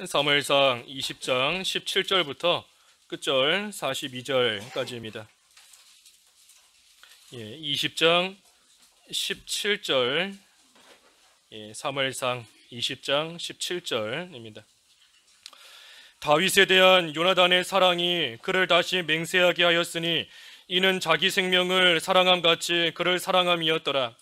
사무엘상 20장 17절부터 끝절 42절까지입니다. 20장 17절, 사무엘상 20장 17절입니다. 다윗에 대한 요나단의 사랑이 그를 다시 맹세하게 하였으니 이는 자기 생명을 사랑함같이 그를 사랑함이었더라.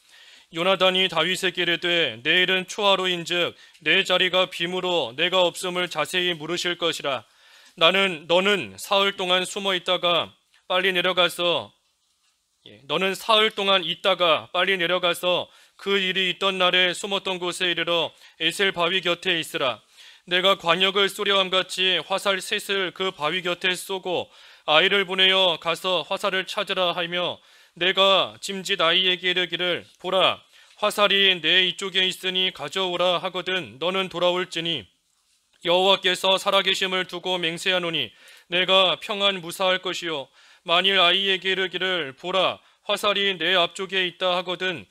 요나단이 다윗에게 이르되 내일은 초하루인즉 내 자리가 빔으로 내가 없음을 자세히 물으실 것이라. 너는 사흘 동안 숨어 있다가 빨리 내려가서 그 일이 있던 날에 숨었던 곳에 이르러 에셀 바위 곁에 있으라. 내가 관역을 쏘려함같이 화살 셋을 그 바위 곁에 쏘고 아이를 보내어 가서 화살을 찾으라 하며 내가 짐짓 아이에게 이르기를 보라 화살이 내 이쪽에 있으니 가져오라 하거든 너는 돌아올지니 여호와께서 살아계심을 두고 맹세하노니 내가 평안 무사할 것이요 만일 아이에게 이르기를 보라 화살이 내 앞쪽에 있다 하거든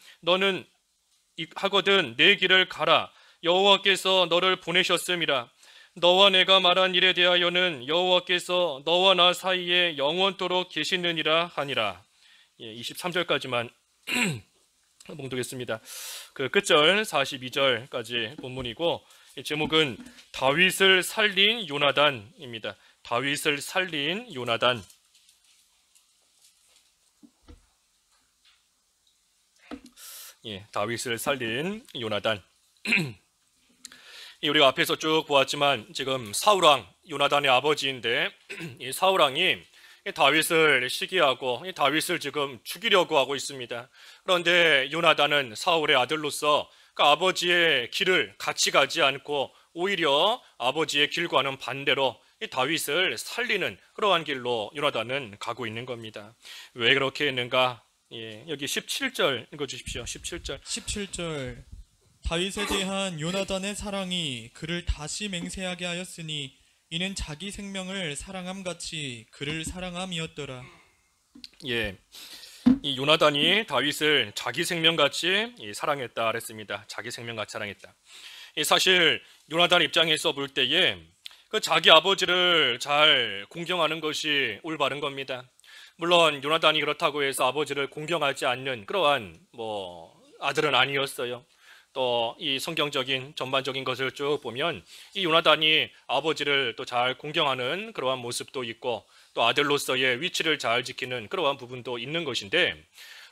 내 길을 가라 여호와께서 너를 보내셨음이라. 너와 내가 말한 일에 대하여는 여호와께서 너와 나 사이에 영원토록 계시느니라 하니라. 23절까지만 봉독했습니다. 그 끝절 42절까지 본문이고 제목은 다윗을 살린 요나단입니다. 다윗을 살린 요나단. 다윗을 살린 요나단. 우리가 앞에서 쭉 보았지만 지금 사울왕, 요나단의 아버지인데 이 사울왕이 다윗을 시기하고 다윗을 지금 죽이려고 하고 있습니다. 그런데 요나단은 사울의 아들로서 그 아버지의 길을 같이 가지 않고 오히려 아버지의 길과는 반대로 다윗을 살리는 그러한 길로 요나단은 가고 있는 겁니다. 왜 그렇게 했는가? 여기 17절 읽어주십시오. 17절 다윗에 대한 요나단의 사랑이 그를 다시 맹세하게 하였으니 이는 자기 생명을 사랑함같이 그를 사랑함이었더라. 이 요나단이 다윗을 자기 생명같이 사랑했다 그랬습니다. 자기 생명같이 사랑했다. 사실 요나단 입장에서 볼 때에 그 자기 아버지를 잘 공경하는 것이 올바른 겁니다. 물론 요나단이 그렇다고 해서 아버지를 공경하지 않는 그러한 아들은 아니었어요. 또 이 성경적인 전반적인 것을 쭉 보면 이 요나단이 아버지를 또 잘 공경하는 그러한 모습도 있고 또 아들로서의 위치를 잘 지키는 그러한 부분도 있는 것인데,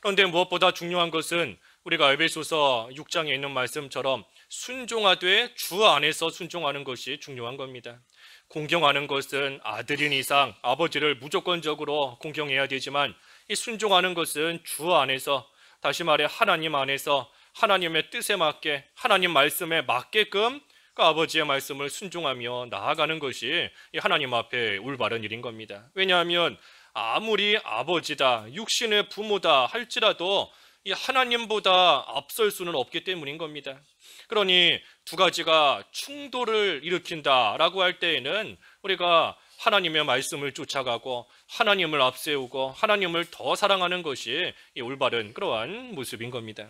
그런데 무엇보다 중요한 것은 우리가 에베소서 6장에 있는 말씀처럼 순종하되 주 안에서 순종하는 것이 중요한 겁니다. 공경하는 것은 아들인 이상 아버지를 무조건적으로 공경해야 되지만 이 순종하는 것은 주 안에서, 다시 말해 하나님 안에서 하나님의 뜻에 맞게 하나님 말씀에 맞게끔 그 아버지의 말씀을 순종하며 나아가는 것이 하나님 앞에 올바른 일인 겁니다. 왜냐하면 아무리 아버지다 육신의 부모다 할지라도 이 하나님보다 앞설 수는 없기 때문인 겁니다. 그러니 두 가지가 충돌을 일으킨다라고 할 때에는 우리가 하나님의 말씀을 쫓아가고 하나님을 앞세우고 하나님을 더 사랑하는 것이 올바른 그러한 모습인 겁니다.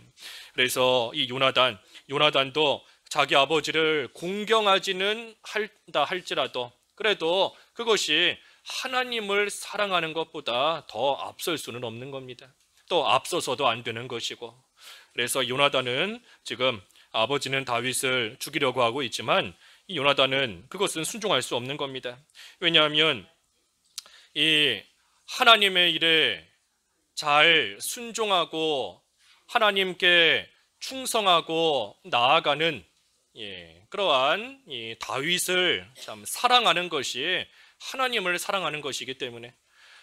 그래서 이 요나단도 자기 아버지를 공경하지는 한다 할지라도 그래도 그것이 하나님을 사랑하는 것보다 더 앞설 수는 없는 겁니다. 또 앞서서도 안 되는 것이고, 그래서 요나단은 지금 아버지는 다윗을 죽이려고 하고 있지만 이 요나단은 그것은 순종할 수 없는 겁니다. 왜냐하면 이 하나님의 일에 잘 순종하고 하나님께 충성하고 나아가는 그러한 이 다윗을 참 사랑하는 것이 하나님을 사랑하는 것이기 때문에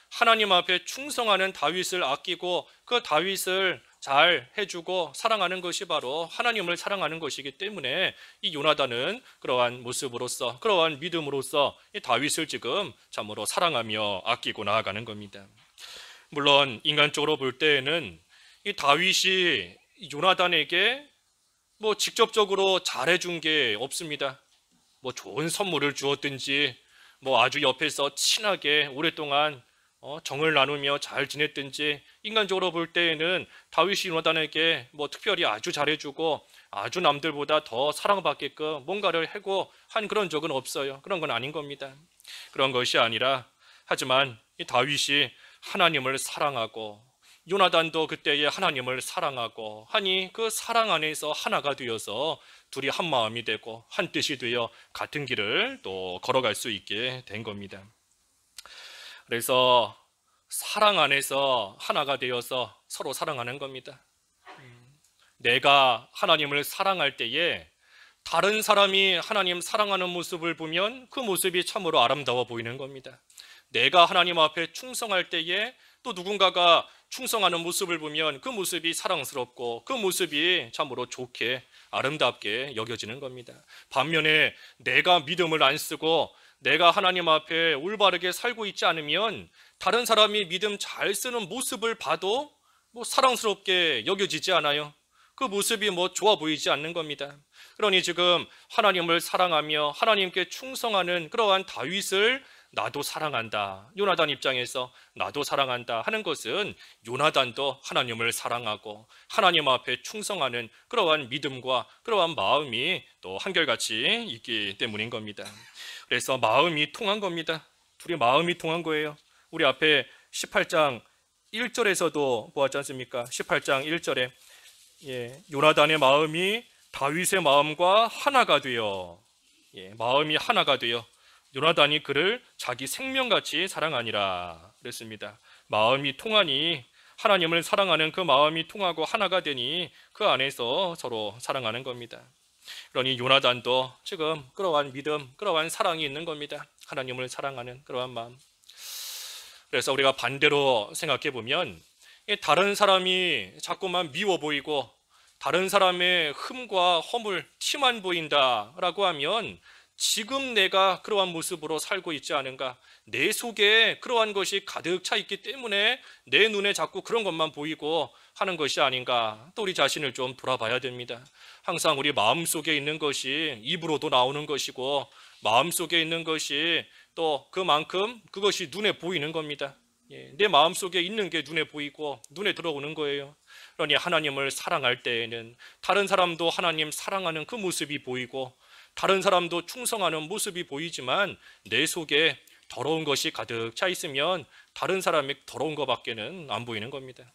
하나님 앞에 충성하는 다윗을 아끼고 그 다윗을 잘 해주고 사랑하는 것이 바로 하나님을 사랑하는 것이기 때문에 이 요나단은 그러한 모습으로서 그러한 믿음으로서 이 다윗을 지금 참으로 사랑하며 아끼고 나아가는 겁니다. 물론 인간적으로 볼 때에는 이 다윗이 요나단에게 직접적으로 잘해준 게 없습니다. 좋은 선물을 주었든지 아주 옆에서 친하게 오랫동안 정을 나누며 잘 지냈든지 인간적으로 볼 때에는 다윗이 요나단에게 뭐 특별히 아주 잘해주고 아주 남들보다 더 사랑받게끔 뭔가를 해고 한 그런 적은 없어요. 그런 건 아닌 겁니다. 그런 것이 아니라 하지만 이 다윗이 하나님을 사랑하고 요나단도 그때에 하나님을 사랑하고 하니 그 사랑 안에서 하나가 되어서 둘이 한 마음이 되고 한 뜻이 되어 같은 길을 또 걸어갈 수 있게 된 겁니다. 그래서 사랑 안에서 하나가 되어서 서로 사랑하는 겁니다. 내가 하나님을 사랑할 때에 다른 사람이 하나님 사랑하는 모습을 보면 그 모습이 참으로 아름다워 보이는 겁니다. 내가 하나님 앞에 충성할 때에 또 누군가가 충성하는 모습을 보면 그 모습이 사랑스럽고 그 모습이 참으로 좋게 아름답게 여겨지는 겁니다. 반면에 내가 믿음을 안 쓰고 내가 하나님 앞에 올바르게 살고 있지 않으면 다른 사람이 믿음 잘 쓰는 모습을 봐도 뭐 사랑스럽게 여겨지지 않아요. 그 모습이 뭐 좋아 보이지 않는 겁니다. 그러니 지금 하나님을 사랑하며 하나님께 충성하는 그러한 다윗을 나도 사랑한다, 요나단 입장에서 나도 사랑한다 하는 것은 요나단도 하나님을 사랑하고 하나님 앞에 충성하는 그러한 믿음과 그러한 마음이 또 한결같이 있기 때문인 겁니다. 그래서 마음이 통한 겁니다. 둘이 마음이 통한 거예요. 우리 앞에 18장 1절에서도 보았지 않습니까? 18장 1절에 요나단의 마음이 다윗의 마음과 하나가 되어 마음이 하나가 되어 요나단이 그를 자기 생명같이 사랑하니라 그랬습니다. 마음이 통하니 하나님을 사랑하는 그 마음이 통하고 하나가 되니 그 안에서 서로 사랑하는 겁니다. 그러니 요나단도 지금 그러한 믿음, 그러한 사랑이 있는 겁니다. 하나님을 사랑하는 그러한 마음. 그래서 우리가 반대로 생각해 보면 다른 사람이 자꾸만 미워 보이고 다른 사람의 흠과 허물, 티만 보인다라고 하면 지금 내가 그러한 모습으로 살고 있지 않은가, 내 속에 그러한 것이 가득 차 있기 때문에 내 눈에 자꾸 그런 것만 보이고 하는 것이 아닌가, 또 우리 자신을 좀 돌아봐야 됩니다. 항상 우리 마음속에 있는 것이 입으로도 나오는 것이고 마음속에 있는 것이 또 그만큼 그것이 눈에 보이는 겁니다. 내 마음속에 있는 게 눈에 보이고 눈에 들어오는 거예요. 그러니 하나님을 사랑할 때에는 다른 사람도 하나님 사랑하는 그 모습이 보이고 다른 사람도 충성하는 모습이 보이지만 내 속에 더러운 것이 가득 차 있으면 다른 사람의 더러운 것밖에는 안 보이는 겁니다.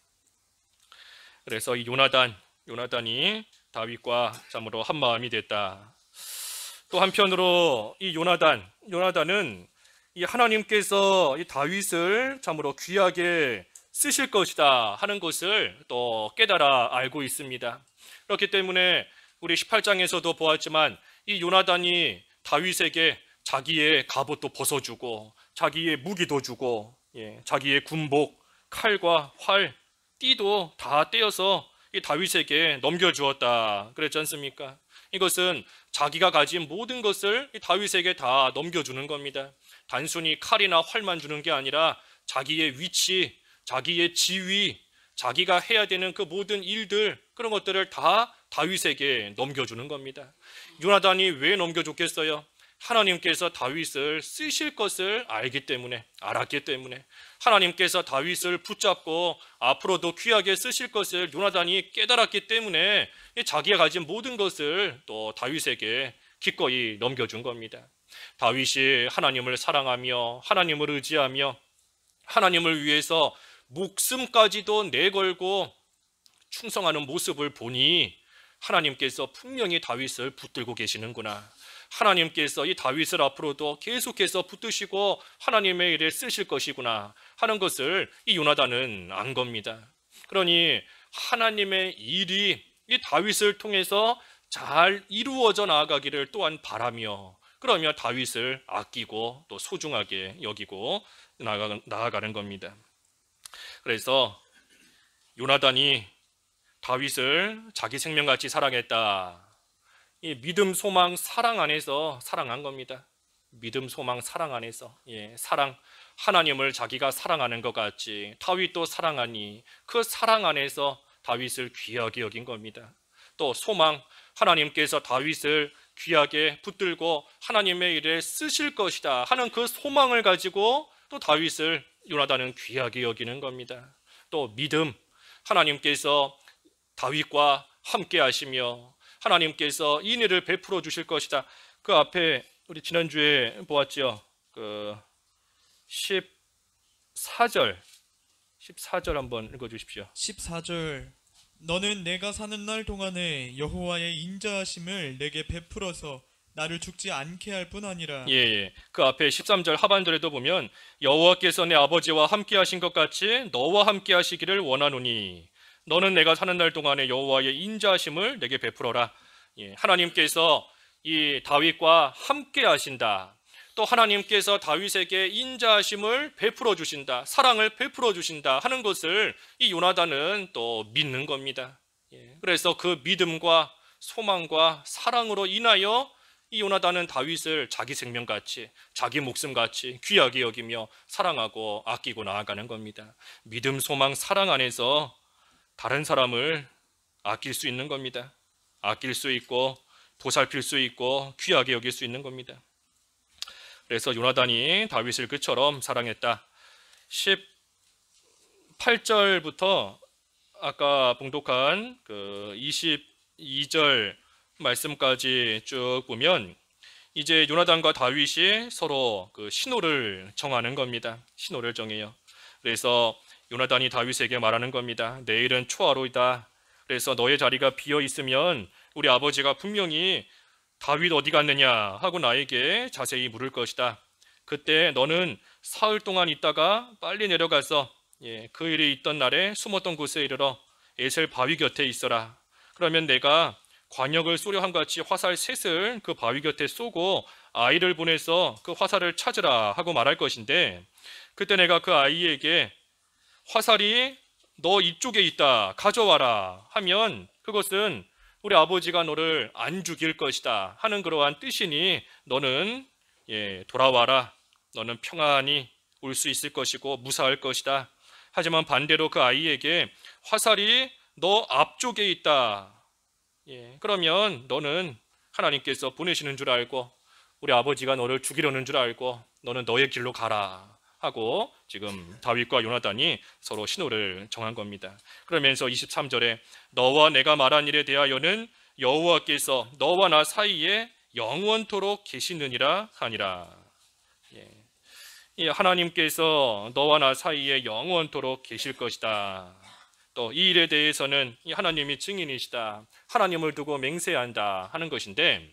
그래서 이 요나단이 다윗과 참으로 한 마음이 됐다. 또 한편으로 이 요나단은 이 하나님께서 이 다윗을 참으로 귀하게 쓰실 것이다 하는 것을 또 깨달아 알고 있습니다. 그렇기 때문에 우리 18장에서도 보았지만 이 요나단이 다윗에게 자기의 갑옷도 벗어주고 자기의 무기도 주고 자기의 군복, 칼과 활, 띠도 다 떼어서 이 다윗에게 넘겨주었다 그랬지 않습니까? 이것은 자기가 가진 모든 것을 이 다윗에게 다 넘겨주는 겁니다. 단순히 칼이나 활만 주는 게 아니라 자기의 위치, 자기의 지위, 자기가 해야 되는 그 모든 일들, 그런 것들을 다 다윗에게 넘겨주는 겁니다. 요나단이 왜 넘겨줬겠어요? 하나님께서 다윗을 쓰실 것을 알았기 때문에 하나님께서 다윗을 붙잡고 앞으로도 귀하게 쓰실 것을 요나단이 깨달았기 때문에 자기가 가진 모든 것을 또 다윗에게 기꺼이 넘겨준 겁니다. 다윗이 하나님을 사랑하며 하나님을 의지하며 하나님을 위해서 목숨까지도 내걸고 충성하는 모습을 보니 하나님께서 분명히 다윗을 붙들고 계시는구나, 하나님께서 이 다윗을 앞으로도 계속해서 붙드시고 하나님의 일에 쓰실 것이구나 하는 것을 이 요나단은 안 겁니다. 그러니 하나님의 일이 이 다윗을 통해서 잘 이루어져 나아가기를 또한 바라며, 그러면 다윗을 아끼고 또 소중하게 여기고 나아가는 겁니다. 그래서 요나단이 다윗을 자기 생명같이 사랑했다. 이 믿음, 소망, 사랑 안에서 사랑한 겁니다. 믿음, 소망, 사랑 안에서 사랑, 하나님을 자기가 사랑하는 것 같이 다윗도 사랑하니 그 사랑 안에서 다윗을 귀하게 여긴 겁니다. 또 소망, 하나님께서 다윗을 귀하게 붙들고 하나님의 일에 쓰실 것이다 하는 그 소망을 가지고 또 다윗을 요나단은 귀하게 여기는 겁니다. 또 믿음, 하나님께서 다윗과 함께 하시며 하나님께서 인애를 베풀어 주실 것이다. 그 앞에 우리 지난주에 보았죠. 그 14절 한번 읽어 주십시오. 14절 너는 내가 사는 날 동안에 여호와의 인자하심을 내게 베풀어서 나를 죽지 않게 할 뿐 아니라. 예. 그 앞에 13절 하반절에도 보면 여호와께서 내 아버지와 함께 하신 것 같이 너와 함께 하시기를 원하노니 너는 내가 사는 날 동안에 여호와의 인자하심을 내게 베풀어라. 예, 하나님께서 이 다윗과 함께 하신다. 또 하나님께서 다윗에게 인자하심을 베풀어 주신다. 사랑을 베풀어 주신다 하는 것을 이 요나단은 또 믿는 겁니다. 예, 그래서 그 믿음과 소망과 사랑으로 인하여 이 요나단은 다윗을 자기 생명같이 자기 목숨같이 귀하게 여기며 사랑하고 아끼고 나아가는 겁니다. 믿음, 소망, 사랑 안에서 다른 사람을 아낄 수 있는 겁니다. 아낄 수 있고 보살필 수 있고 귀하게 여길 수 있는 겁니다. 그래서 요나단이 다윗을 그처럼 사랑했다. 18절부터 아까 봉독한 그 22절 말씀까지 쭉 보면 이제 요나단과 다윗이 서로 그 신호를 정하는 겁니다. 신호를 정해요. 그래서 요나단이 다윗에게 말하는 겁니다. 내일은 초하루이다. 그래서 너의 자리가 비어 있으면 우리 아버지가 분명히 다윗 어디 갔느냐 하고 나에게 자세히 물을 것이다. 그때 너는 사흘 동안 있다가 빨리 내려가서 그 일이 있던 날에 숨었던 곳에 이르러 에셀 바위 곁에 있어라. 그러면 내가 관역을 쏘려 함같이 화살 셋을 그 바위 곁에 쏘고 아이를 보내서 그 화살을 찾으라 하고 말할 것인데, 그때 내가 그 아이에게 화살이 너 이쪽에 있다 가져와라 하면 그것은 우리 아버지가 너를 안 죽일 것이다 하는 그러한 뜻이니 너는 돌아와라. 너는 평안히 올 수 있을 것이고 무사할 것이다. 하지만 반대로 그 아이에게 화살이 너 앞쪽에 있다. 그러면 너는 하나님께서 보내시는 줄 알고 우리 아버지가 너를 죽이려는 줄 알고 너는 너의 길로 가라 하고 지금 다윗과 요나단이 서로 신호를 정한 겁니다. 그러면서 23절에 너와 내가 말한 일에 대하여는 여호와께서 너와 나 사이에 영원토록 계시느니라 하니라. 하나님께서 너와 나 사이에 영원토록 계실 것이다. 또 이 일에 대해서는 하나님이 증인이시다. 하나님을 두고 맹세한다 하는 것인데,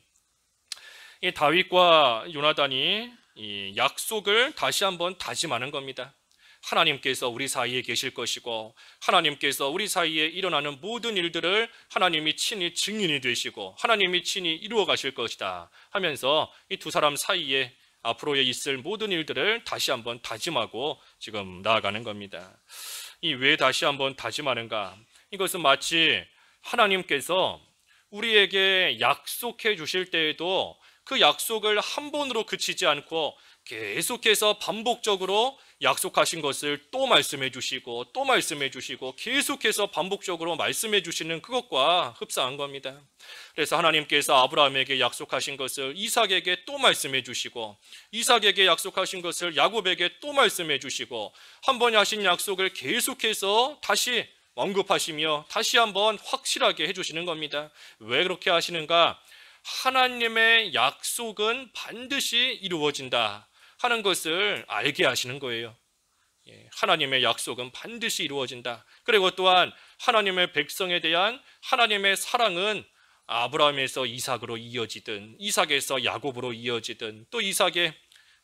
이 다윗과 요나단이 이 약속을 다시 한번 다짐하는 겁니다. 하나님께서 우리 사이에 계실 것이고 하나님께서 우리 사이에 일어나는 모든 일들을 하나님이 친히 증인이 되시고 하나님이 친히 이루어 가실 것이다 하면서 이 두 사람 사이에 앞으로에 있을 모든 일들을 다시 한번 다짐하고 지금 나아가는 겁니다. 이 왜 다시 한번 다짐하는가? 이것은 마치 하나님께서 우리에게 약속해 주실 때에도 그 약속을 한 번으로 그치지 않고 계속해서 반복적으로 약속하신 것을 또 말씀해 주시고 또 말씀해 주시고 계속해서 반복적으로 말씀해 주시는 그것과 흡사한 겁니다. 그래서 하나님께서 아브라함에게 약속하신 것을 이삭에게 또 말씀해 주시고 이삭에게 약속하신 것을 야곱에게 또 말씀해 주시고 한 번에 하신 약속을 계속해서 다시 언급하시며 다시 한번 확실하게 해주시는 겁니다. 왜 그렇게 하시는가? 하나님의 약속은 반드시 이루어진다 하는 것을 알게 하시는 거예요. 하나님의 약속은 반드시 이루어진다. 그리고 또한 하나님의 백성에 대한 하나님의 사랑은 아브라함에서 이삭으로 이어지든 이삭에서 야곱으로 이어지든 또 이삭의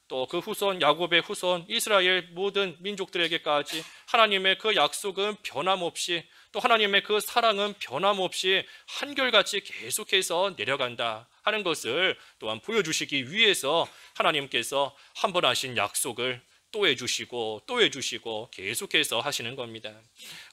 또 그 후손 야곱의 후손 이스라엘 모든 민족들에게까지 하나님의 그 약속은 변함없이 또 하나님의 그 사랑은 변함없이 한결같이 계속해서 내려간다 하는 것을 또한 보여주시기 위해서 하나님께서 한 번 하신 약속을 또 해주시고 또 해주시고 계속해서 하시는 겁니다.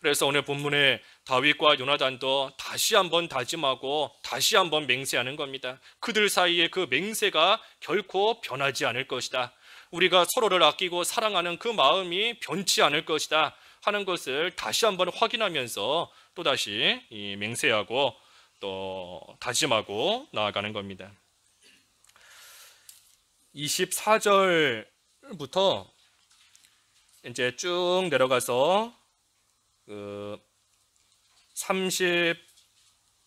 그래서 오늘 본문에 다윗과 요나단도 다시 한번 다짐하고 다시 한번 맹세하는 겁니다. 그들 사이에 그 맹세가 결코 변하지 않을 것이다. 우리가 서로를 아끼고 사랑하는 그 마음이 변치 않을 것이다 하는 것을 다시 한번 확인하면서 또다시 이 맹세하고 또 다짐하고 나아가는 겁니다. 24절부터 이제 쭉 내려가서 그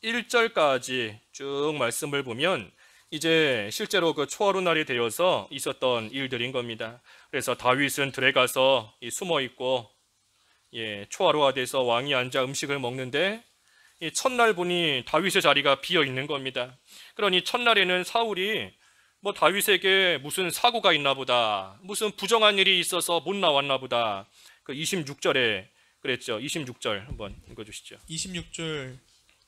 31절까지 쭉 말씀을 보면 이제 실제로 그 초하루 날이 되어서 있었던 일들인 겁니다. 그래서 다윗은 들에 가서 숨어 있고 초하루가 돼서 왕이 앉아 음식을 먹는데 이 첫날 보니 다윗의 자리가 비어 있는 겁니다. 그러니 첫날에는 사울이 뭐 다윗에게 무슨 사고가 있나 보다, 무슨 부정한 일이 있어서 못 나왔나 보다. 그 26절에 그랬죠. 26절 한번 읽어주시죠. 26절.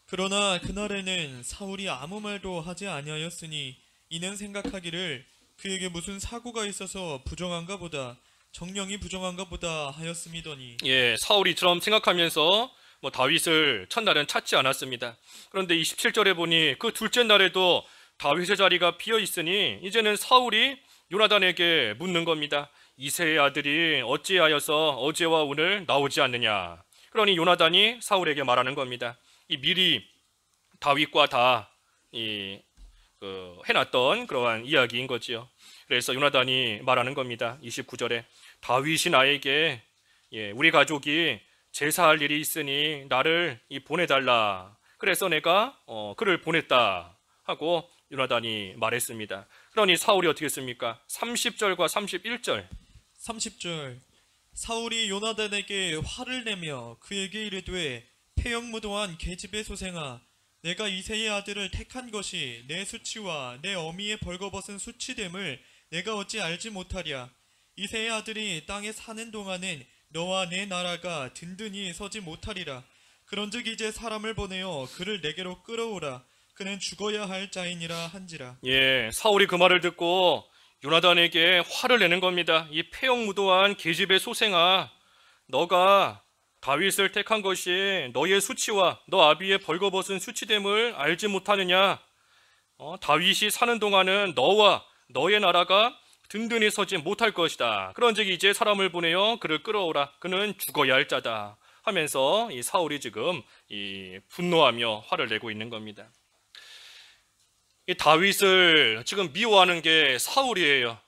그러나 그날에는 사울이 아무 말도 하지 아니하였으니 이는 생각하기를 그에게 무슨 사고가 있어서 부정한가 보다, 정령이 부정한가 보다 하였음이더니. 사울이 이처럼 생각하면서 뭐 다윗을 첫날은 찾지 않았습니다. 그런데 27절에 보니 그 둘째 날에도 다윗의 자리가 비어 있으니 이제는 사울이 요나단에게 묻는 겁니다. 이새의 아들이 어찌하여서 어제와 오늘 나오지 않느냐. 그러니 요나단이 사울에게 말하는 겁니다. 이 미리 다윗과 다 해놨던 그러한 이야기인 거지요. 그래서 요나단이 말하는 겁니다. 29절에 다윗이 나에게 우리 가족이 제사할 일이 있으니 나를 보내달라. 그래서 내가 그를 보냈다 하고 요나단이 말했습니다. 그러니 사울이 어떻게 했습니까? 30절과 31절. 30절. 사울이 요나단에게 화를 내며 그에게 이르되 폐역무도한 계집의 소생아, 내가 이새의 아들을 택한 것이 내 수치와 내 어미의 벌거벗은 수치됨을 내가 어찌 알지 못하랴. 이새의 아들이 땅에 사는 동안은 너와 내 나라가 든든히 서지 못하리라. 그런즉 이제 사람을 보내어 그를 내게로 끌어오라. 그는 죽어야 할 자이니라 한지라. 사울이 그 말을 듣고 요나단에게 화를 내는 겁니다. 이 폐역무도한 계집의 소생아, 너가 다윗을 택한 것이 너의 수치와 너 아비의 벌거벗은 수치됨을 알지 못하느냐? 다윗이 사는 동안은 너와 너의 나라가 든든히 서지 못할 것이다. 그런즉 이제 사람을 보내어 그를 끌어오라. 그는 죽어야 할 자다 하면서 이 사울이 지금 분노하며 화를 내고 있는 겁니다. 이 다윗을 지금 미워하는 게 사울이에요.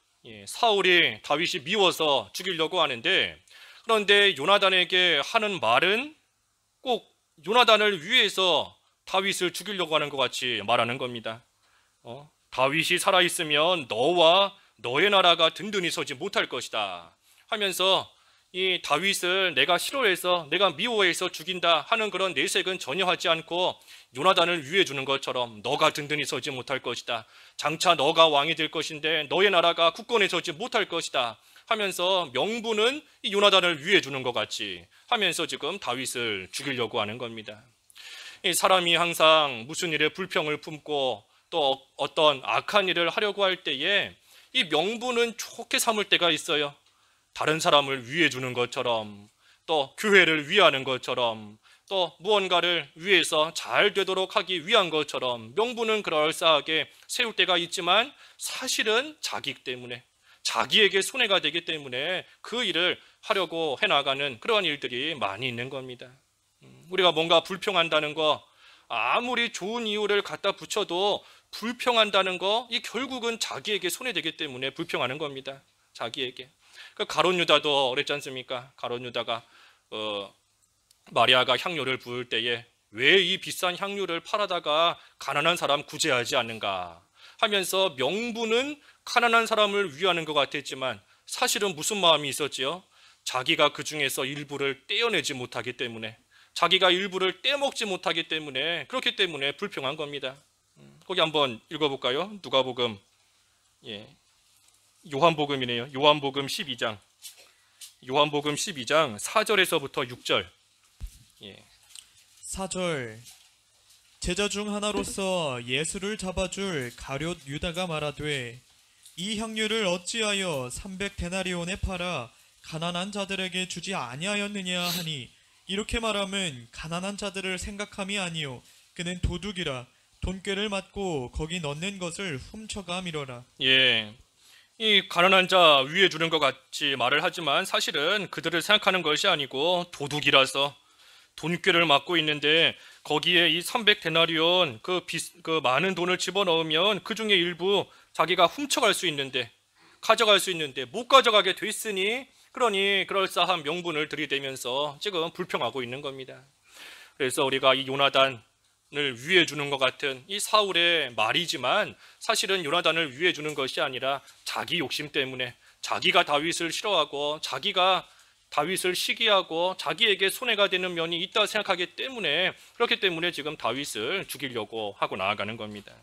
사울이 다윗이 미워서 죽이려고 하는데, 그런데 요나단에게 하는 말은 꼭 요나단을 위해서 다윗을 죽이려고 하는 것 같이 말하는 겁니다. 다윗이 살아있으면 너와 너의 나라가 든든히 서지 못할 것이다 하면서 이 다윗을 내가 싫어해서 내가 미워해서 죽인다 하는 그런 내색은 전혀 하지 않고 요나단을 위해 주는 것처럼 너가 든든히 서지 못할 것이다. 장차 너가 왕이 될 것인데 너의 나라가 굳건히 서지 못할 것이다 하면서 명분은 이 요나단을 위해 주는 것 같이 하면서 지금 다윗을 죽이려고 하는 겁니다. 이 사람이 항상 무슨 일에 불평을 품고 또 어떤 악한 일을 하려고 할 때에 이 명분은 좋게 삼을 때가 있어요. 다른 사람을 위해 주는 것처럼, 또 교회를 위하는 것처럼, 또 무언가를 위해서 잘 되도록 하기 위한 것처럼 명분은 그럴싸하게 세울 때가 있지만 사실은 자기 때문에, 자기에게 손해가 되기 때문에 그 일을 하려고 해나가는 그러한 일들이 많이 있는 겁니다. 우리가 뭔가 불평한다는 거, 아무리 좋은 이유를 갖다 붙여도 불평한다는 거, 이 결국은 자기에게 손해되기 때문에 불평하는 겁니다. 자기에게. 그 가룟 유다도 그랬지 않습니까? 가룟 유다가 마리아가 향료를 부을 때에 왜 이 비싼 향료를 팔아다가 가난한 사람 구제하지 않는가 하면서 명분은 가난한 사람을 위하는 것 같았지만 사실은 무슨 마음이 있었지요? 자기가 그 중에서 일부를 떼어내지 못하기 때문에, 자기가 일부를 떼먹지 못하기 때문에, 그렇기 때문에 불평한 겁니다. 거기 한번 읽어볼까요? 누가복음, 요한복음이네요. 요한복음 12장 4절에서부터 6절. 4절. 제자 중 하나로서 예수를 잡아줄 가룟 유다가 말하되 이 향유를 어찌하여 300데나리온에 팔아 가난한 자들에게 주지 아니하였느냐 하니, 이렇게 말함은 가난한 자들을 생각함이 아니요 그는 도둑이라 돈꾀를 맞고 거기 넣는 것을 훔쳐가미러라. 이 가난한 자 위해 주는 것 같이 말을 하지만 사실은 그들을 생각하는 것이 아니고 도둑이라서 돈꾀를 맞고 있는데, 거기에 이 300데나리온 그 많은 돈을 집어넣으면 그 중에 일부 자기가 훔쳐갈 수 있는데, 가져갈 수 있는데 못 가져가게 됐으니 그러니 그럴싸한 명분을 들이대면서 지금 불평하고 있는 겁니다. 그래서 우리가 이 요나단을 위해 주는 것 같은 이 사울의 말이지만 사실은 요나단을 위해 주는 것이 아니라 자기 욕심 때문에, 자기가 다윗을 싫어하고 자기가 다윗을 시기하고 자기에게 손해가 되는 면이 있다 생각하기 때문에, 그렇기 때문에 지금 다윗을 죽이려고 하고 나아가는 겁니다.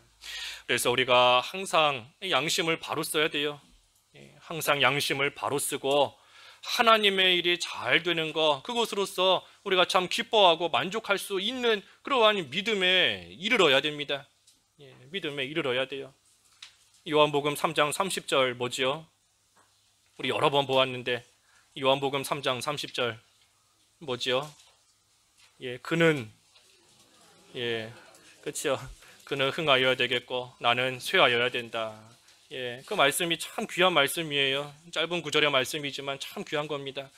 그래서 우리가 항상 양심을 바로 써야 돼요. 항상 양심을 바로 쓰고 하나님의 일이 잘 되는 것, 그것으로서 우리가 참 기뻐하고 만족할 수 있는 그러한 믿음에 이르러야 됩니다. 믿음에 이르러야 돼요. 요한복음 3장 30절 뭐지요? 우리 여러 번 보았는데 요한복음 3장 30절 뭐지요? 그는 그렇죠. 그는 흥하여야 되겠고 나는 쇠하여야 된다. 그 말씀이 참 귀한 말씀이에요. 짧은 구절의 말씀이지만 참 귀한 겁니다.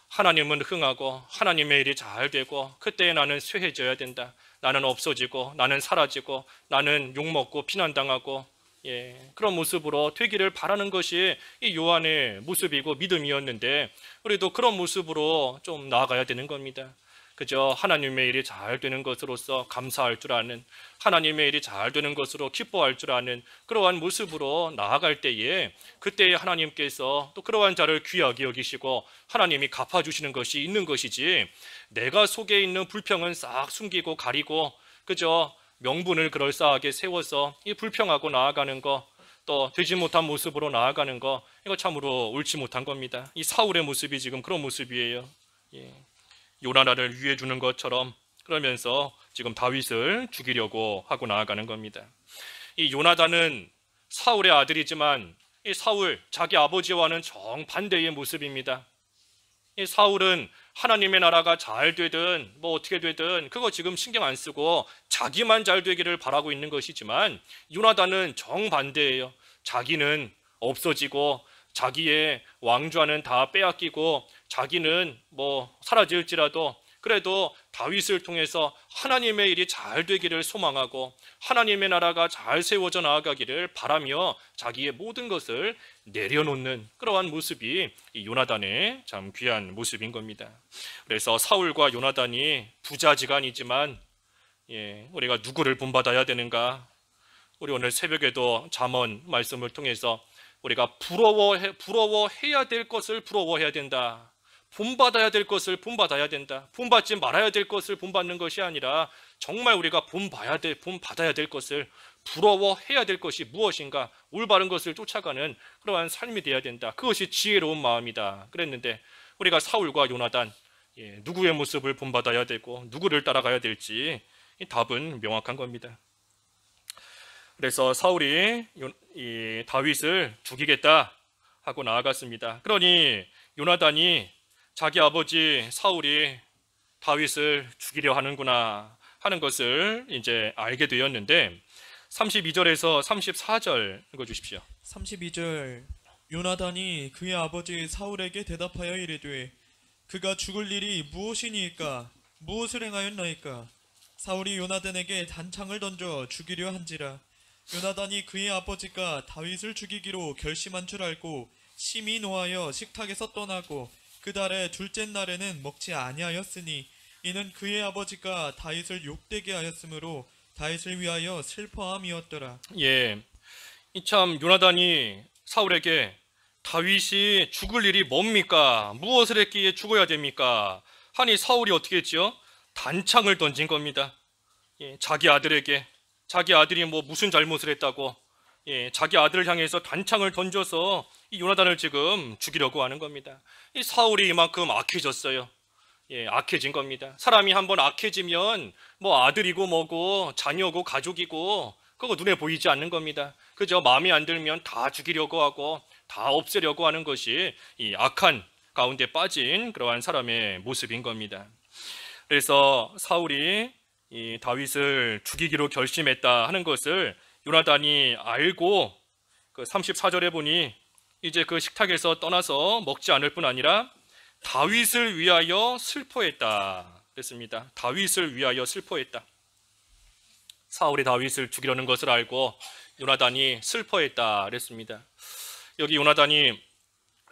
하나님은 흥하고 하나님의 일이 잘 되고 그때 나는 쇠해져야 된다. 나는 없어지고 나는 사라지고 나는 욕먹고 비난당하고 그런 모습으로 되기를 바라는 것이 이 요한의 모습이고 믿음이었는데 우리도 그런 모습으로 좀 나아가야 되는 겁니다. 그저 하나님의 일이 잘 되는 것으로서 감사할 줄 아는, 하나님의 일이 잘 되는 것으로 기뻐할 줄 아는 그러한 모습으로 나아갈 때에 그때에 하나님께서 또 그러한 자를 귀하게 여기시고 하나님이 갚아주시는 것이 있는 것이지, 내가 속에 있는 불평은 싹 숨기고 가리고 그저 명분을 그럴싸하게 세워서 이 불평하고 나아가는 것, 또 되지 못한 모습으로 나아가는 것, 이거 참으로 옳지 못한 겁니다. 이 사울의 모습이 지금 그런 모습이에요. 요나단을 위해 주는 것처럼 그러면서 지금 다윗을 죽이려고 하고 나아가는 겁니다. 이 요나단은 사울의 아들이지만 이 사울 자기 아버지와는 정반대의 모습입니다. 이 사울은 하나님의 나라가 잘 되든 뭐 어떻게 되든 그거 지금 신경 안 쓰고 자기만 잘 되기를 바라고 있는 것이지만 요나단은 정반대예요. 자기는 없어지고 자기의 왕좌는 다 빼앗기고 자기는 뭐 사라질지라도 그래도 다윗을 통해서 하나님의 일이 잘 되기를 소망하고 하나님의 나라가 잘 세워져 나아가기를 바라며 자기의 모든 것을 내려놓는 그러한 모습이 이 요나단의 참 귀한 모습인 겁니다. 그래서 사울과 요나단이 부자지간이지만 우리가 누구를 본받아야 되는가? 우리 오늘 새벽에도 잠언 말씀을 통해서 우리가 부러워해야 될 것을 부러워해야 된다. 본받아야 될 것을 본받아야 된다. 본받지 말아야 될 것을 본받는 것이 아니라 정말 우리가 본받아야 될 것을 부러워해야 될 것이 무엇인가, 올바른 것을 쫓아가는 그러한 삶이 되어야 된다. 그것이 지혜로운 마음이다. 그랬는데 우리가 사울과 요나단 누구의 모습을 본받아야 되고 누구를 따라가야 될지 이 답은 명확한 겁니다. 그래서 사울이 이 다윗을 죽이겠다 하고 나아갔습니다. 그러니 요나단이 자기 아버지 사울이 다윗을 죽이려 하는구나 하는 것을 이제 알게 되었는데 32절에서 34절 읽어주십시오. 32절 요나단이 그의 아버지 사울에게 대답하여 이르되 그가 죽을 일이 무엇이니까 무엇을 행하였나이까. 사울이 요나단에게 단창을 던져 죽이려 한지라. 요나단이 그의 아버지가 다윗을 죽이기로 결심한 줄 알고 심히 노하여 식탁에서 떠나고 그 달의 둘째 날에는 먹지 아니하였으니 이는 그의 아버지가 다윗을 욕되게 하였으므로 다윗을 위하여 슬퍼함이었더라. 이 참 요나단이 사울에게 다윗이 죽을 일이 뭡니까? 무엇을 했기에 죽어야 됩니까? 하니 사울이 어떻게 했지요? 단창을 던진 겁니다. 자기 아들에게, 자기 아들이 뭐 무슨 잘못을 했다고 자기 아들을 향해서 단창을 던져서 이 요나단을 지금 죽이려고 하는 겁니다. 이 사울이 이만큼 악해졌어요. 악해진 겁니다. 사람이 한번 악해지면 뭐 아들이고 뭐고 자녀고 가족이고 그거 눈에 보이지 않는 겁니다. 그저 마음에 안 들면 다 죽이려고 하고 다 없애려고 하는 것이 이 악한 가운데 빠진 그러한 사람의 모습인 겁니다. 그래서 사울이 이 다윗을 죽이기로 결심했다 하는 것을 요나단이 알고 그 34절에 보니 이제 그 식탁에서 떠나서 먹지 않을 뿐 아니라 다윗을 위하여 슬퍼했다 그랬습니다. 다윗을 위하여 슬퍼했다. 사울이 다윗을 죽이려는 것을 알고 요나단이 슬퍼했다 그랬습니다. 여기 요나단이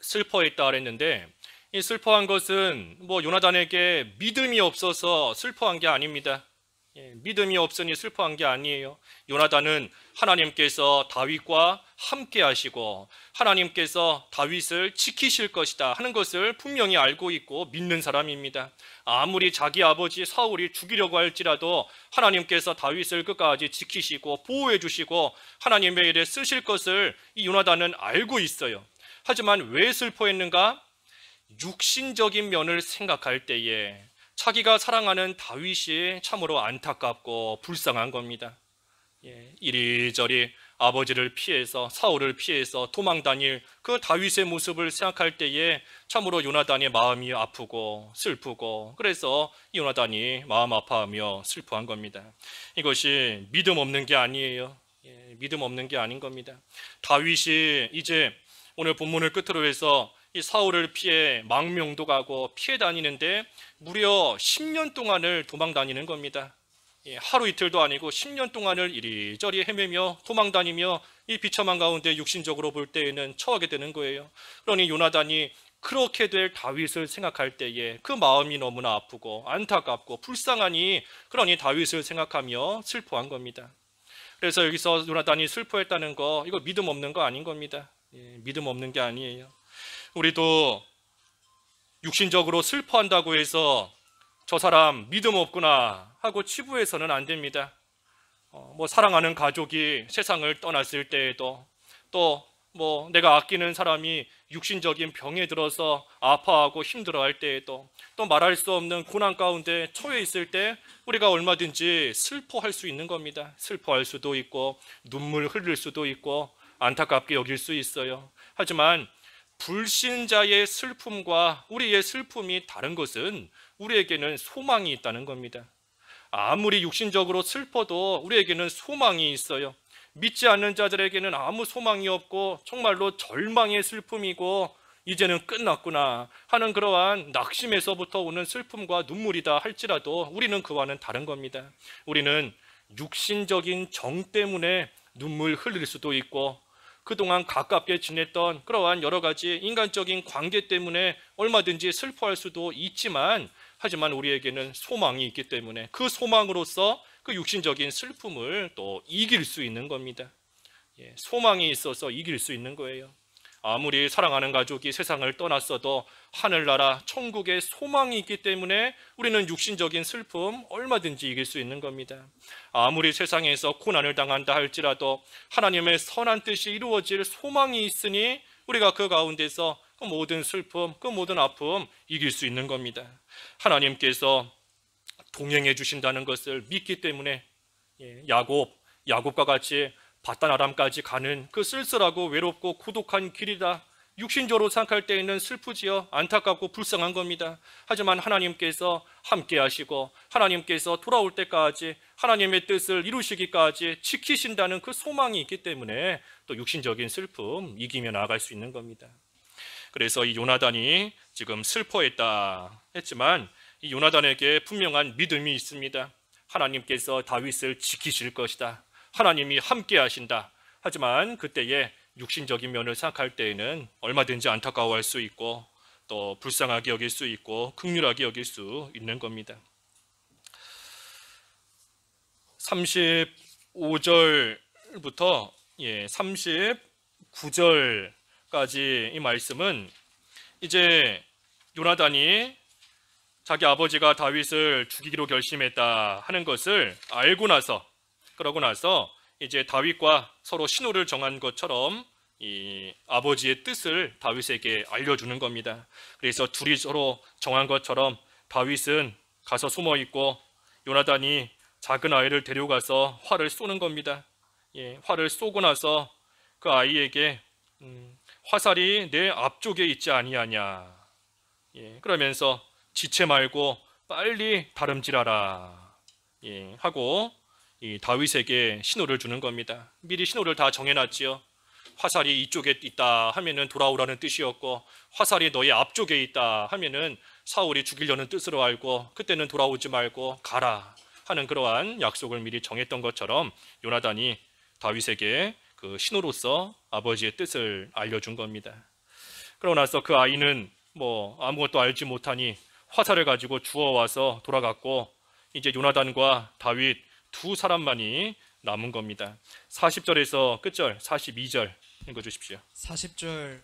슬퍼했다 그랬는데 이 슬퍼한 것은 뭐 요나단에게 믿음이 없어서 슬퍼한 게 아닙니다. 믿음이 없으니 슬퍼한 게 아니에요. 요나단은 하나님께서 다윗과 함께 하시고 하나님께서 다윗을 지키실 것이다 하는 것을 분명히 알고 있고 믿는 사람입니다. 아무리 자기 아버지 사울이 죽이려고 할지라도 하나님께서 다윗을 끝까지 지키시고 보호해 주시고 하나님의 일에 쓰실 것을 이 요나단은 알고 있어요. 하지만 왜 슬퍼했는가? 육신적인 면을 생각할 때에 자기가 사랑하는 다윗이 참으로 안타깝고 불쌍한 겁니다. 이리저리 아버지를 피해서 사울을 피해서 도망 다닐 그 다윗의 모습을 생각할 때에 참으로 요나단의 마음이 아프고 슬프고 그래서 요나단이 마음 아파하며 슬퍼한 겁니다. 이것이 믿음 없는 게 아니에요. 믿음 없는 게 아닌 겁니다. 다윗이 이제 오늘 본문을 끝으로 해서 이 사울을 피해 망명도 가고 피해 다니는데 무려 10년 동안을 도망 다니는 겁니다. 하루 이틀도 아니고 10년 동안을 이리저리 헤매며 도망 다니며 이 비참한 가운데 육신적으로 볼 때에는 처하게 되는 거예요. 그러니 요나단이 그렇게 될 다윗을 생각할 때에 그 마음이 너무나 아프고 안타깝고 불쌍하니 그러니 다윗을 생각하며 슬퍼한 겁니다. 그래서 여기서 요나단이 슬퍼했다는 거 이거 믿음 없는 거 아닌 겁니다. 믿음 없는 게 아니에요. 우리도 육신적으로 슬퍼한다고 해서 저 사람 믿음 없구나 하고 치부해서는 안 됩니다. 뭐 사랑하는 가족이 세상을 떠났을 때에도 또 뭐 내가 아끼는 사람이 육신적인 병에 들어서 아파하고 힘들어할 때에도 또 말할 수 없는 고난 가운데 처해 있을 때 우리가 얼마든지 슬퍼할 수 있는 겁니다. 슬퍼할 수도 있고 눈물 흘릴 수도 있고 안타깝게 여길 수 있어요. 하지만 불신자의 슬픔과 우리의 슬픔이 다른 것은 우리에게는 소망이 있다는 겁니다. 아무리 육신적으로 슬퍼도 우리에게는 소망이 있어요. 믿지 않는 자들에게는 아무 소망이 없고 정말로 절망의 슬픔이고 이제는 끝났구나 하는 그러한 낙심에서부터 오는 슬픔과 눈물이다 할지라도 우리는 그와는 다른 겁니다. 우리는 육신적인 정 때문에 눈물 흘릴 수도 있고 그동안 가깝게 지냈던 그러한 여러 가지 인간적인 관계 때문에 얼마든지 슬퍼할 수도 있지만 하지만 우리에게는 소망이 있기 때문에 그 소망으로서 그 육신적인 슬픔을 또 이길 수 있는 겁니다. 소망이 있어서 이길 수 있는 거예요. 아무리 사랑하는 가족이 세상을 떠났어도 하늘나라 천국에 소망이 있기 때문에 우리는 육신적인 슬픔 얼마든지 이길 수 있는 겁니다. 아무리 세상에서 고난을 당한다 할지라도 하나님의 선한 뜻이 이루어질 소망이 있으니 우리가 그 가운데서 그 모든 슬픔, 그 모든 아픔 이길 수 있는 겁니다. 하나님께서 동행해 주신다는 것을 믿기 때문에 야곱과 같이 바단 아람까지 가는 그 쓸쓸하고 외롭고 고독한 길이다. 육신적으로 생각할 때에는 슬프지요. 안타깝고 불쌍한 겁니다. 하지만 하나님께서 함께 하시고 하나님께서 돌아올 때까지 하나님의 뜻을 이루시기까지 지키신다는 그 소망이 있기 때문에 또 육신적인 슬픔 이기며 나아갈 수 있는 겁니다. 그래서 이 요나단이 지금 슬퍼했다 했지만 이 요나단에게 분명한 믿음이 있습니다. 하나님께서 다윗을 지키실 것이다. 하나님이 함께 하신다. 하지만 그때에 육신적인 면을 생각할 때에는 얼마든지 안타까워할 수 있고 또 불쌍하게 여길 수 있고 긍휼하게 여길 수 있는 겁니다. 35절부터 39절까지 이 말씀은 이제 요나단이 자기 아버지가 다윗을 죽이기로 결심했다 하는 것을 알고 나서 그러고 나서 이제 다윗과 서로 신호를 정한 것처럼 이 아버지의 뜻을 다윗에게 알려주는 겁니다. 그래서 둘이 서로 정한 것처럼 다윗은 가서 숨어 있고 요나단이 작은 아이를 데려가서 활을 쏘는 겁니다. 활을 쏘고 나서 그 아이에게 화살이 내 앞쪽에 있지 아니하냐. 그러면서 지체 말고 빨리 다름질하라 하고 이 다윗에게 신호를 주는 겁니다. 미리 신호를 다 정해놨지요. 화살이 이쪽에 있다 하면은 돌아오라는 뜻이었고 화살이 너의 앞쪽에 있다 하면은 사울이 죽이려는 뜻으로 알고 그때는 돌아오지 말고 가라 하는 그러한 약속을 미리 정했던 것처럼 요나단이 다윗에게 그 신호로서 아버지의 뜻을 알려준 겁니다. 그러고 나서 그 아이는 뭐 아무것도 알지 못하니 화살을 가지고 주워와서 돌아갔고, 이제 요나단과 다윗 두 사람만이 남은 겁니다. 40절에서 끝절 42절 읽어주십시오. 40절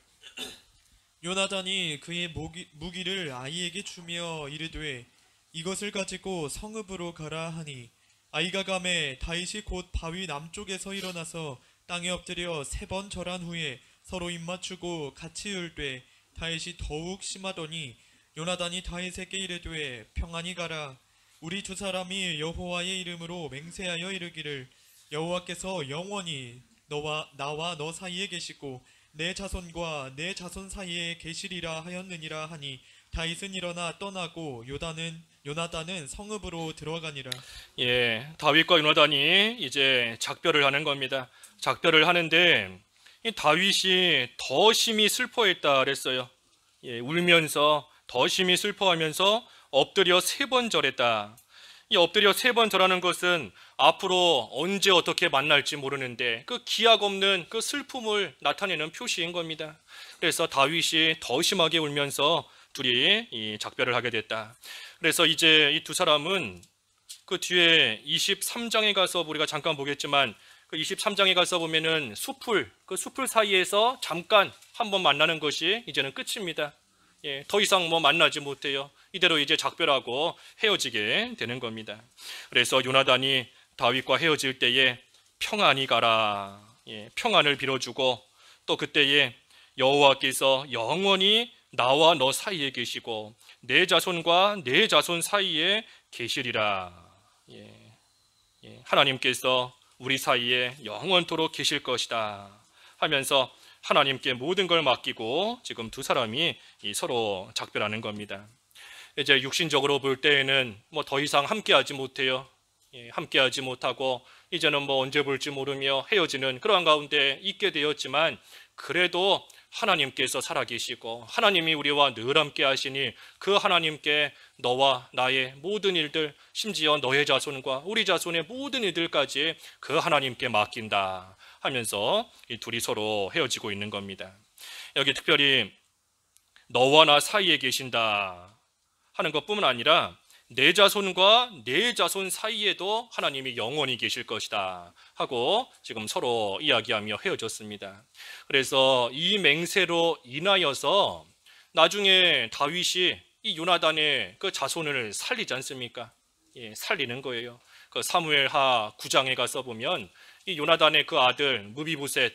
요나단이 그의 무기를 아이에게 주며 이르되 이것을 가지고 성읍으로 가라 하니 아이가 가매 다윗이 곧 바위 남쪽에서 일어나서 땅에 엎드려 3번 절한 후에 서로 입맞추고 같이 울되 다윗이 더욱 심하더니 요나단이 다윗에게 이르되 평안히 가라. 우리 두 사람이 여호와의 이름으로 맹세하여 이르기를 여호와께서 영원히 나와 너 사이에 계시고 내 자손과 내 자손 사이에 계시리라 하였느니라 하니 다윗은 일어나 떠나고 요나단은 성읍으로 들어가니라. 예, 다윗과 요나단이 이제 작별을 하는 겁니다. 작별을 하는데 이 다윗이 더 심히 슬퍼했다 그랬어요. 예, 울면서 더 심히 슬퍼하면서 엎드려 3번 절했다. 이 엎드려 3번 절하는 것은 앞으로 언제 어떻게 만날지 모르는데 그 기약 없는 그 슬픔을 나타내는 표시인 겁니다. 그래서 다윗이 더 심하게 울면서 둘이 이 작별을 하게 됐다. 그래서 이제 이 두 사람은 그 뒤에 23장에 가서 우리가 잠깐 보겠지만 그 23장에 가서 보면은 그 수풀 사이에서 잠깐 한번 만나는 것이 이제는 끝입니다. 예, 더 이상 뭐 만나지 못해요. 이대로 이제 작별하고 헤어지게 되는 겁니다. 그래서 요나단이 다윗과 헤어질 때에 평안히 가라, 예, 평안을 빌어주고 또 그때에 여호와께서 영원히 나와 너 사이에 계시고 내 자손과 내 자손 사이에 계시리라. 예, 예, 하나님께서 우리 사이에 영원토록 계실 것이다 하면서 하나님께 모든 걸 맡기고 지금 두 사람이 서로 작별하는 겁니다. 이제 육신적으로 볼 때에는 뭐 더 이상 함께하지 못해요. 예, 함께하지 못하고 이제는 뭐 언제 볼지 모르며 헤어지는 그러한 가운데 있게 되었지만 그래도 하나님께서 살아계시고 하나님이 우리와 늘 함께 하시니 그 하나님께 너와 나의 모든 일들, 심지어 너의 자손과 우리 자손의 모든 일들까지 그 하나님께 맡긴다 하면서 이 둘이 서로 헤어지고 있는 겁니다. 여기 특별히 너와 나 사이에 계신다 하는 것뿐만 아니라 내 자손과 내 자손 사이에도 하나님이 영원히 계실 것이다 하고 지금 서로 이야기하며 헤어졌습니다. 그래서 이 맹세로 인하여서 나중에 다윗이 이 요나단의 그 자손을 살리지 않습니까? 예, 살리는 거예요. 그 사무엘하 9장에 가서 보면 이 요나단의 그 아들 무비보셋,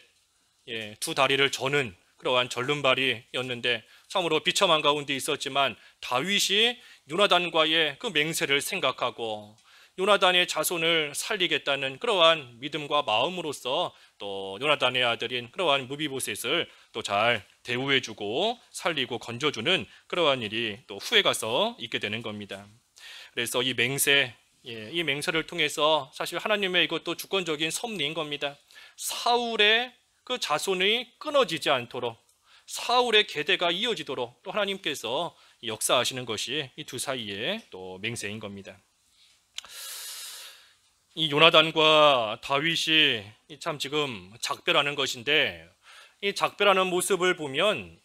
예, 두 다리를 저는 그러한 절름발이였는데 참으로 비참한 가운데 있었지만 다윗이 요나단과의 그 맹세를 생각하고 요나단의 자손을 살리겠다는 그러한 믿음과 마음으로써 또 요나단의 아들인 그러한 무비보셋을 또 잘 대우해주고 살리고 건져주는 그러한 일이 또 후에 가서 있게 되는 겁니다. 그래서 이 맹세, 이 맹세를 통해서 사실 하나님의 이것도 주권적인 섭리인 겁니다. 사울의 그 자손이 끊어지지 않도록 사울의 계대가 이어지도록 또 하나님께서 역사하시는 것이 이 두 사이의 또 맹세인 겁니다. 이 요나단과 다윗이 참 지금 작별하는 것인데 이 작별하는 모습을 보면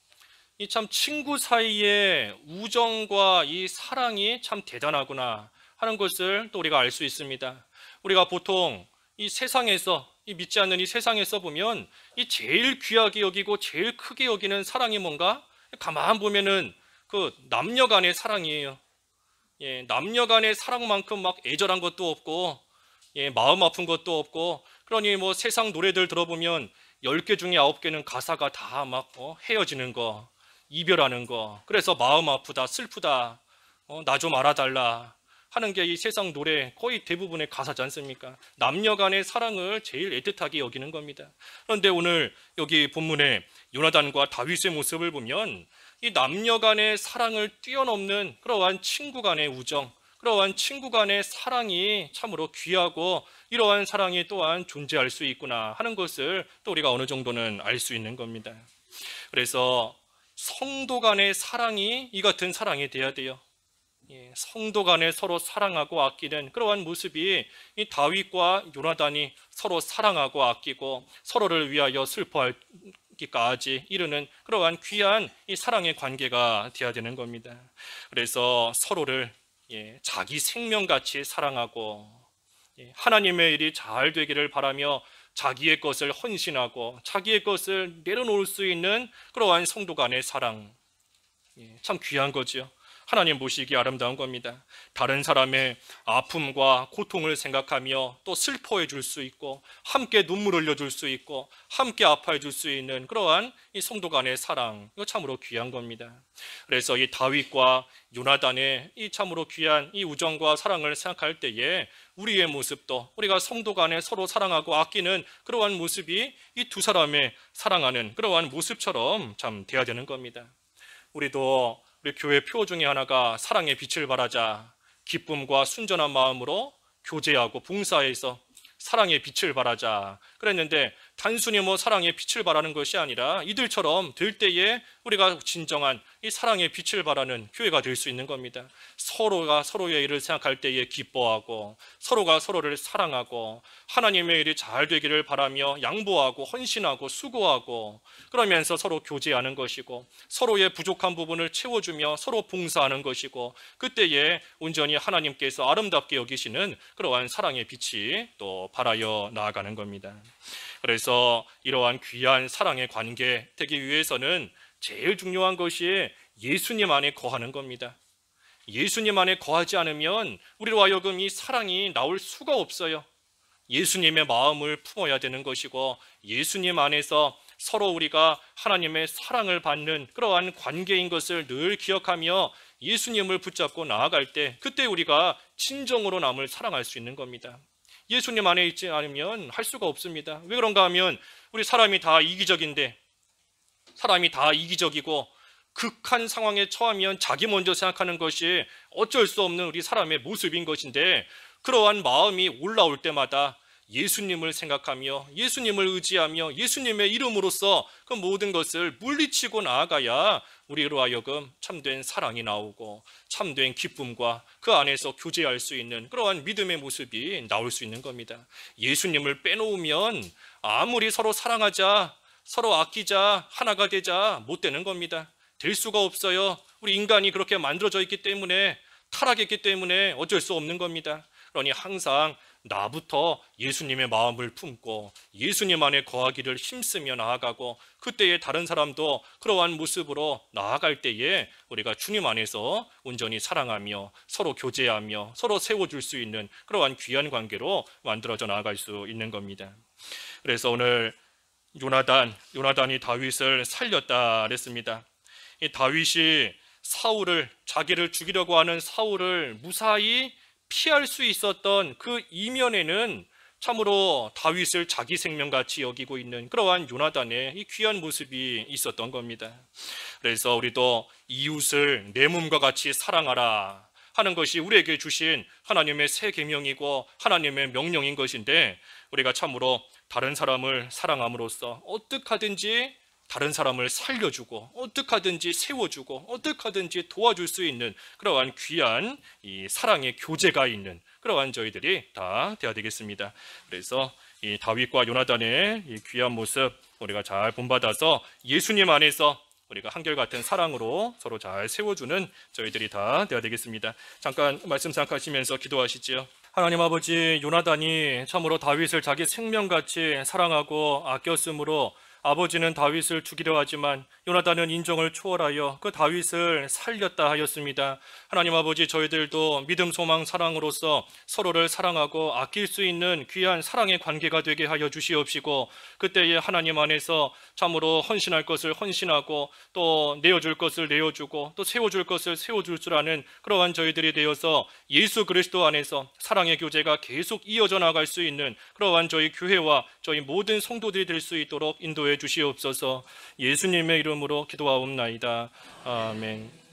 이 참 친구 사이의 우정과 이 사랑이 참 대단하구나 하는 것을 또 우리가 알 수 있습니다. 우리가 보통 이 세상에서 이 믿지 않는 이 세상에서 보면 이 제일 귀하게 여기고 제일 크게 여기는 사랑이 뭔가 가만 보면은 그 남녀 간의 사랑이에요. 예, 남녀 간의 사랑만큼 막 애절한 것도 없고 예, 마음 아픈 것도 없고 그러니 뭐 세상 노래들 들어보면 10개 중에 9개는 가사가 다 막 헤어지는 거, 이별하는 거, 그래서 마음 아프다, 슬프다, 나 좀 알아달라 하는 게 이 세상 노래 거의 대부분의 가사지 않습니까? 남녀 간의 사랑을 제일 애틋하게 여기는 겁니다. 그런데 오늘 여기 본문에 요나단과 다윗의 모습을 보면 이 남녀 간의 사랑을 뛰어넘는 그러한 친구 간의 우정, 그러한 친구 간의 사랑이 참으로 귀하고 이러한 사랑이 또한 존재할 수 있구나 하는 것을 또 우리가 어느 정도는 알 수 있는 겁니다. 그래서 성도 간의 사랑이 이 같은 사랑이 돼야 돼요. 성도 간에 서로 사랑하고 아끼는 그러한 모습이 이 다윗과 요나단이 서로 사랑하고 아끼고 서로를 위하여 슬퍼할 이르기까지 이르는 그러한 귀한 이 사랑의 관계가 되어야 되는 겁니다. 그래서 서로를 자기 생명같이 사랑하고 하나님의 일이 잘 되기를 바라며 자기의 것을 헌신하고 자기의 것을 내려놓을 수 있는 그러한 성도 간의 사랑, 참 귀한 거죠. 하나님 보시기 아름다운 겁니다. 다른 사람의 아픔과 고통을 생각하며 또 슬퍼해 줄 수 있고 함께 눈물 흘려 줄 수 있고 함께 아파해 줄 수 있는 그러한 이 성도 간의 사랑, 이거 참으로 귀한 겁니다. 그래서 이 다윗과 요나단의 이 참으로 귀한 이 우정과 사랑을 생각할 때에 우리의 모습도 우리가 성도 간에 서로 사랑하고 아끼는 그러한 모습이 이 두 사람의 사랑하는 그러한 모습처럼 참 돼야 되는 겁니다. 우리도 우리 교회 표 중에 하나가 사랑의 빛을 발하자, 기쁨과 순전한 마음으로 교제하고 봉사해서 사랑의 빛을 발하자 그랬는데, 단순히 사랑의 빛을 발하는 것이 아니라 이들처럼 될 때에 우리가 진정한 이 사랑의 빛을 발하는 교회가 될 수 있는 겁니다. 서로가 서로의 일을 생각할 때에 기뻐하고 서로가 서로를 사랑하고 하나님의 일이 잘 되기를 바라며 양보하고 헌신하고 수고하고 그러면서 서로 교제하는 것이고 서로의 부족한 부분을 채워주며 서로 봉사하는 것이고, 그때에 온전히 하나님께서 아름답게 여기시는 그러한 사랑의 빛이 또 발하여 나아가는 겁니다. 그래서 이러한 귀한 사랑의 관계 되기 위해서는 제일 중요한 것이 예수님 안에 거하는 겁니다. 예수님 안에 거하지 않으면 우리로 하여금 이 사랑이 나올 수가 없어요. 예수님의 마음을 품어야 되는 것이고, 예수님 안에서 서로 우리가 하나님의 사랑을 받는 그러한 관계인 것을 늘 기억하며 예수님을 붙잡고 나아갈 때, 그때 우리가 진정으로 남을 사랑할 수 있는 겁니다. 예수님 안에 있지 않으면 할 수가 없습니다. 왜 그런가 하면 우리 사람이 다 이기적인데, 사람이 다 이기적이고 극한 상황에 처하면 자기 먼저 생각하는 것이 어쩔 수 없는 우리 사람의 모습인 것인데, 그러한 마음이 올라올 때마다 예수님을 생각하며 예수님을 의지하며 예수님의 이름으로써 그 모든 것을 물리치고 나아가야 우리로 하여금 참된 사랑이 나오고 참된 기쁨과 그 안에서 교제할 수 있는 그러한 믿음의 모습이 나올 수 있는 겁니다. 예수님을 빼놓으면 아무리 서로 사랑하자, 서로 아끼자, 하나가 되자 못 되는 겁니다. 될 수가 없어요. 우리 인간이 그렇게 만들어져 있기 때문에, 타락했기 때문에 어쩔 수 없는 겁니다. 그러니 항상 나부터 예수님의 마음을 품고 예수님 안에 거하기를 힘쓰며 나아가고, 그때에 다른 사람도 그러한 모습으로 나아갈 때에 우리가 주님 안에서 온전히 사랑하며 서로 교제하며 서로 세워줄 수 있는 그러한 귀한 관계로 만들어져 나아갈 수 있는 겁니다. 그래서 오늘 요나단이 다윗을 살렸다 그랬습니다. 이 다윗이 자기를 죽이려고 하는 사울을 무사히 피할 수 있었던 그 이면에는 참으로 다윗을 자기 생명같이 여기고 있는 그러한 요나단의 이 귀한 모습이 있었던 겁니다. 그래서 우리도 이웃을 내 몸과 같이 사랑하라 하는 것이 우리에게 주신 하나님의 새 계명이고 하나님의 명령인 것인데, 우리가 참으로 다른 사람을 사랑함으로써 어떻게 하든지 다른 사람을 살려주고 어떻게 하든지 세워주고 어떻게 하든지 도와줄 수 있는 그러한 귀한 이 사랑의 교제가 있는 그러한 저희들이 다 되어야 되겠습니다. 그래서 이 다윗과 요나단의 이 귀한 모습 우리가 잘 본받아서 예수님 안에서 우리가 한결같은 사랑으로 서로 잘 세워주는 저희들이 다 되어야 되겠습니다. 잠깐 말씀 생각하시면서 기도하시지요. 하나님 아버지, 요나단이 참으로 다윗을 자기 생명같이 사랑하고 아꼈으므로 아버지는 다윗을 죽이려 하지만 요나단은 인정을 초월하여 그 다윗을 살렸다 하였습니다. 하나님 아버지, 저희들도 믿음, 소망, 사랑으로서 서로를 사랑하고 아낄 수 있는 귀한 사랑의 관계가 되게 하여 주시옵시고, 그때에 하나님 안에서 참으로 헌신할 것을 헌신하고 또 내어줄 것을 내어주고 또 세워줄 것을 세워줄 줄 아는 그러한 저희들이 되어서 예수 그리스도 안에서 사랑의 교제가 계속 이어져 나갈 수 있는 그러한 저희 교회와 저희 모든 성도들이 될 수 있도록 인도해 주시옵소서. 예수님의 이름으로 기도하옵나이다. 아멘.